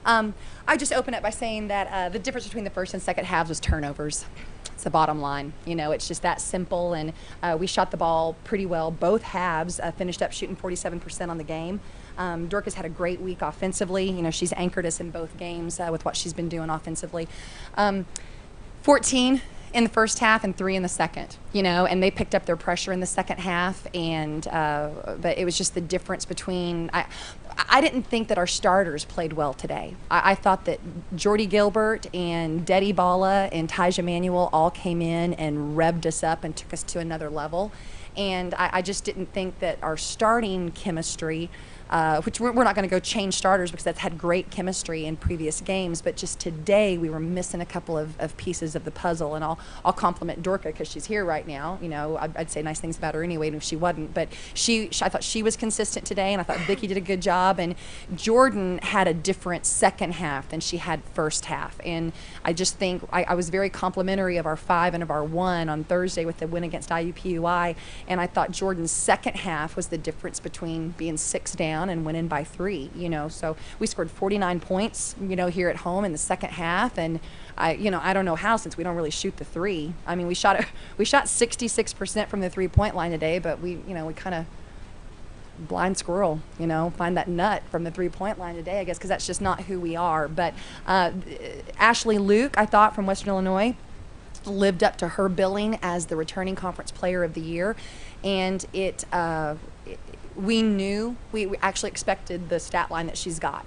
I just open up by saying that the difference between the first and second halves was turnovers. It's the bottom line. You know, it's just that simple, and we shot the ball pretty well. Both halves finished up shooting 47% on the game. Dorcas had a great week offensively. You know, she's anchored us in both games with what she's been doing offensively. 14 in the first half and 3 in the second, you know, and they picked up their pressure in the second half, and but it was just the difference between, I didn't think that our starters played well today. I thought that Jordy Gilbert and Deddy Bala and Tyja Manuel all came in and revved us up and took us to another level, and I just didn't think that our starting chemistry, which we're not going to go change starters because that's had great chemistry in previous games, but just today we were missing a couple of pieces of the puzzle, and I'll compliment Dorca because she's here right now. You know, I'd say nice things about her anyway if she wasn't, but I thought she was consistent today, and I thought Vicky did a good job, and Jordan had a different second half than she had first half, and I just think I was very complimentary of our 5 and of our 1 on Thursday with the win against IUPUI, and I thought Jordan's second half was the difference between being 6 down and winning by 3, you know. So we scored 49 points, you know, here at home in the second half, and I don't know how, since we don't really shoot the 3. I mean, we shot 66% from the 3-point line today, but we kind of blind squirrel, you know, find that nut from the 3-point line today, I guess, because that's just not who we are. But Ashley Luke, I thought, from Western Illinois, lived up to her billing as the returning conference player of the year, and we actually expected the stat line that she's got,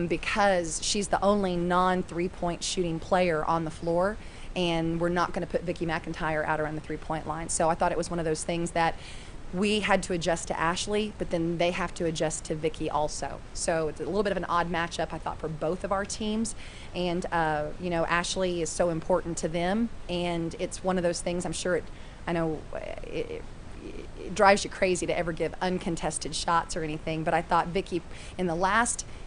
because she's the only non-3-point shooting player on the floor, and we're not going to put Vicky McIntyre out around the 3-point line. So I thought it was one of those things that we had to adjust to Ashley, but then they have to adjust to Vicky also. So it's a little bit of an odd matchup, I thought, for both of our teams. And you know, Ashley is so important to them, and it's one of those things. I'm sure it drives you crazy to ever give uncontested shots or anything, but I thought Vicky,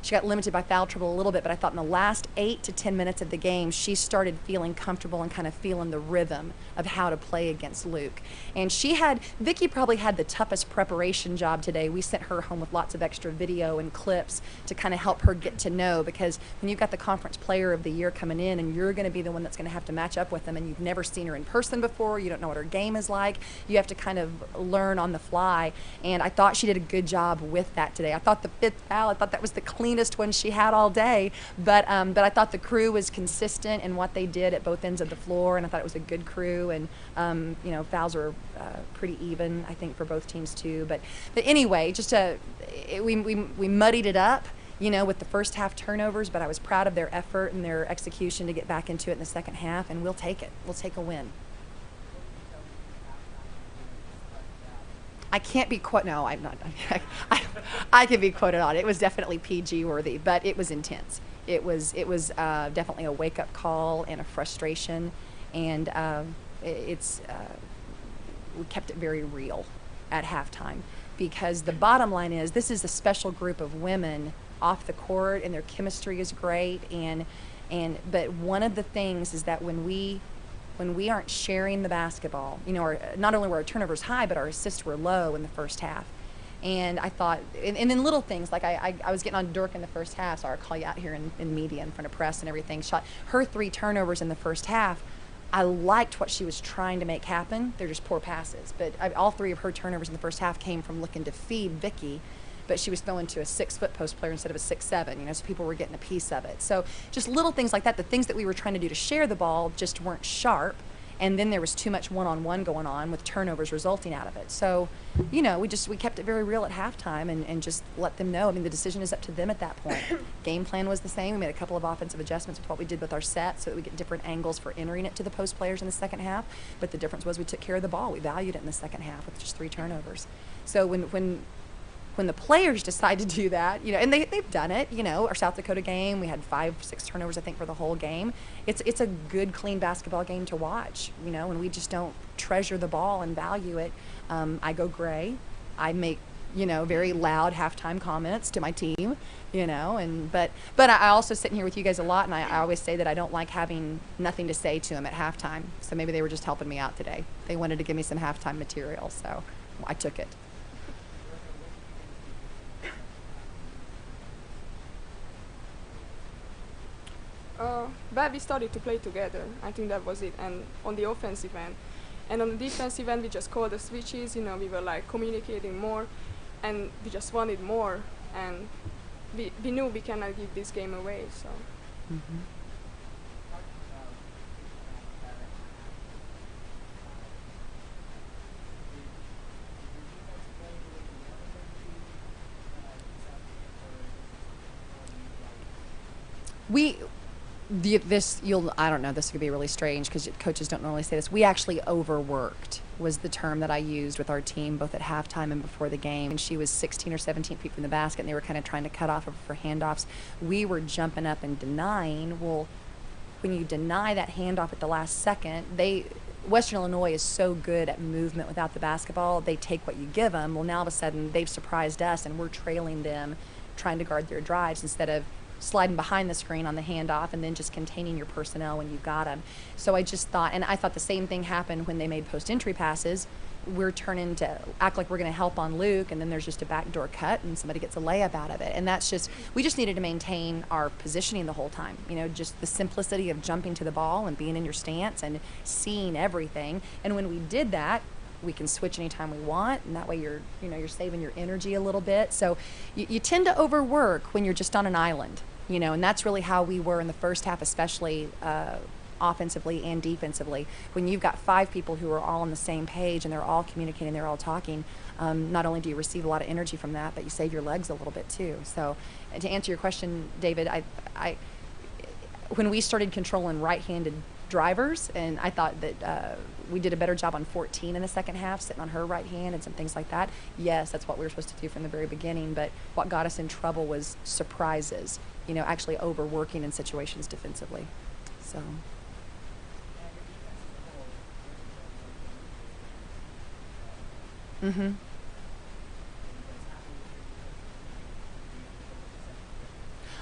she got limited by foul trouble a little bit, but I thought in the last 8 to 10 minutes of the game, she started feeling comfortable and kind of feeling the rhythm of how to play against Luke. And Vicky probably had the toughest preparation job today. We sent her home with lots of extra video and clips to kind of help her get to know, because when you've got the conference player of the year coming in and you're going to be the one that's going to have to match up with them, and you've never seen her in person before, you don't know what her game is like, you have to kind of learn on the fly, and I thought she did a good job with that today. I thought the 5th foul, I thought that was the cleanest one she had all day, but I thought the crew was consistent in what they did at both ends of the floor, and I thought it was a good crew, and you know, fouls were pretty even, I think, for both teams too. But anyway, just we muddied it up, you know, with the first half turnovers, but I was proud of their effort and their execution to get back into it in the second half, and we'll take it. We'll take a win. I can't be no, I'm not. I can be quoted on it. It was definitely PG worthy, but it was intense. It was definitely a wake up call and a frustration, and we kept it very real at halftime, because the bottom line is this is a special group of women off the court, and their chemistry is great, but one of the things is that when we aren't sharing the basketball, you know, not only were our turnovers high, but our assists were low in the first half. And I thought, and then little things, like I was getting on Dirk in the first half, so I'll call you out here in media, in front of press and everything. Shot her 3 turnovers in the first half. I liked what she was trying to make happen. They're just poor passes. But all 3 of her turnovers in the first half came from looking to feed Vicky, but she was throwing to a 6-foot post player instead of a 6'7", you know, so people were getting a piece of it. So just little things like that, the things that we were trying to do to share the ball just weren't sharp, and then there was too much one-on-one going on with turnovers resulting out of it. So, you know, we kept it very real at halftime, and just let them know. I mean, the decision is up to them at that point. Game plan was the same. We made a couple of offensive adjustments with what we did with our set so that we get different angles for entering it to the post players in the second half, but the difference was we took care of the ball. We valued it in the second half with just 3 turnovers. So when the players decide to do that, you know, and they've done it, you know, our South Dakota game, we had 5-6 turnovers, I think, for the whole game. It's a good, clean basketball game to watch, you know, and we just don't treasure the ball and value it. I go gray. I make, you know, very loud halftime comments to my team, you know, but I also sit in here with you guys a lot, and I always say that I don't like having nothing to say to them at halftime. So maybe they were just helping me out today. They wanted to give me some halftime material, so I took it. but we started to play together. I think that was it. And on the offensive end, and on the defensive end, we just called the switches. You know, we were like communicating more, and we just wanted more. And we knew we cannot give this game away. So. Mm-hmm. I don't know, this could be really strange because coaches don't normally say this. We actually overworked was the term that I used with our team both at halftime and before the game. And she was 16 or 17 feet from the basket and they were kind of trying to cut off her for handoffs. We were jumping up and denying. Well, when you deny that handoff at the last second, Western Illinois is so good at movement without the basketball, they take what you give them. Well, now all of a sudden they've surprised us and we're trailing them trying to guard their drives instead of sliding behind the screen on the handoff and then just containing your personnel when you've got them. So I just thought, and I thought the same thing happened when they made post-entry passes. We're turning to act like we're going to help on Luke, and then there's just a backdoor cut and somebody gets a layup out of it. And that's just, we just needed to maintain our positioning the whole time. You know, just the simplicity of jumping to the ball and being in your stance and seeing everything. And when we did that, we can switch anytime we want, and that way you're saving your energy a little bit. So you tend to overwork when you're just on an island, and that's really how we were in the first half, especially offensively and defensively. When you've got 5 people who are all on the same page and they're all communicating, they're all talking, not only do you receive a lot of energy from that, but you save your legs a little bit too. So to answer your question, David, when we started controlling right-handed drivers, and I thought that we did a better job on 14 in the second half, sitting on her right hand and some things like that. Yes, that's what we were supposed to do from the very beginning, but what got us in trouble was surprises, actually overworking in situations defensively. So. Mm-hmm.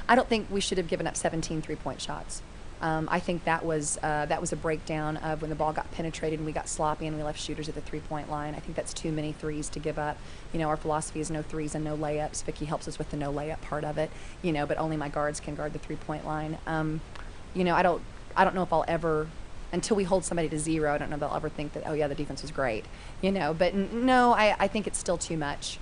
I don't think we should have given up 17 three-point shots. I think that was a breakdown of when the ball got penetrated and we got sloppy and we left shooters at the three-point line. I think that's too many threes to give up. Our philosophy is no threes and no layups. Vicky helps us with the no layup part of it, but only my guards can guard the three-point line. I don't know if I'll ever, until we hold somebody to 0, I don't know if they'll ever think that, oh yeah, the defense was great, but no, I think it's still too much,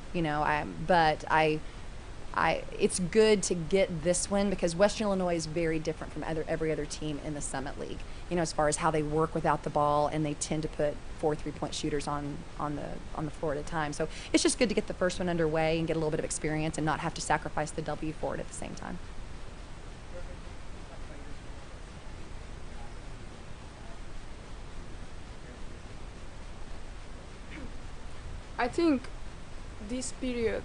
it's good to get this one because Western Illinois is very different from every other team in the Summit League, as far as how they work without the ball, and they tend to put 4 3-point shooters on the floor at a time. So it's just good to get the first one underway and get a little bit of experience and not have to sacrifice the W for it at the same time. I think this period,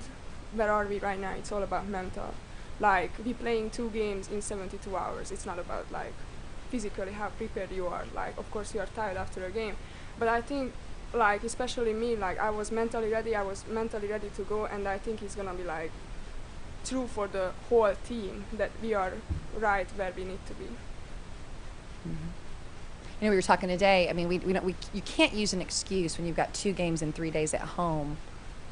where are we right now, it's all about mental. Like, we're playing 2 games in 72 hours. It's not about, like, physically how prepared you are. Like, of course, you are tired after a game. But I think, like, especially me, like, I was mentally ready to go, and I think it's going to be, like, true for the whole team that we are right where we need to be. Mm-hmm. We were talking today, I mean, you can't use an excuse when you've got 2 games in 3 days at home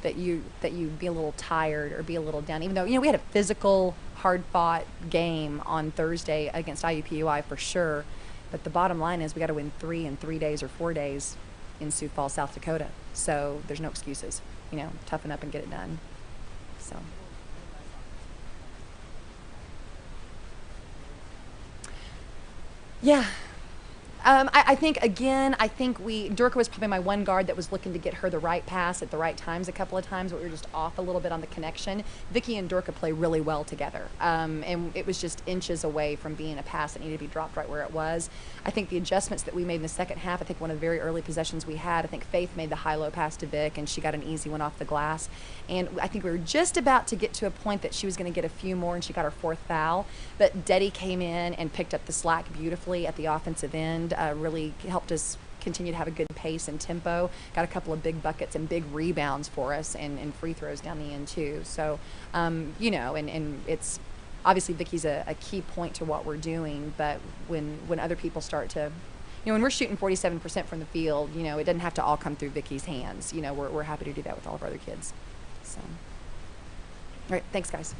that you be a little tired or be a little down, even though we had a physical, hard-fought game on Thursday against IUPUI for sure, but the bottom line is we got to win 3 in 3 days or 4 days in Sioux Falls, South Dakota. So there's no excuses. Toughen up and get it done. So. Yeah. I think Durka was probably my one guard that was looking to get her the right pass at the right times a couple of times, but we were just off a little bit on the connection. Vicky and Durka play really well together, and it was just inches away from being a pass that needed to be dropped right where it was. I think the adjustments that we made in the second half, I think one of the very early possessions we had, I think Faith made the high-low pass to Vic, and she got an easy one off the glass. And I think we were just about to get to a point that she was going to get a few more, and she got her 4th foul. But Detty came in and picked up the slack beautifully at the offensive end. Really helped us continue to have a good pace and tempo. Got a couple of big buckets and big rebounds for us, and free throws down the end too. So, and it's obviously Vicky's a key point to what we're doing. But when other people start to, when we're shooting 47% from the field, it doesn't have to all come through Vicky's hands. We're happy to do that with all of our other kids. So, all right, thanks guys.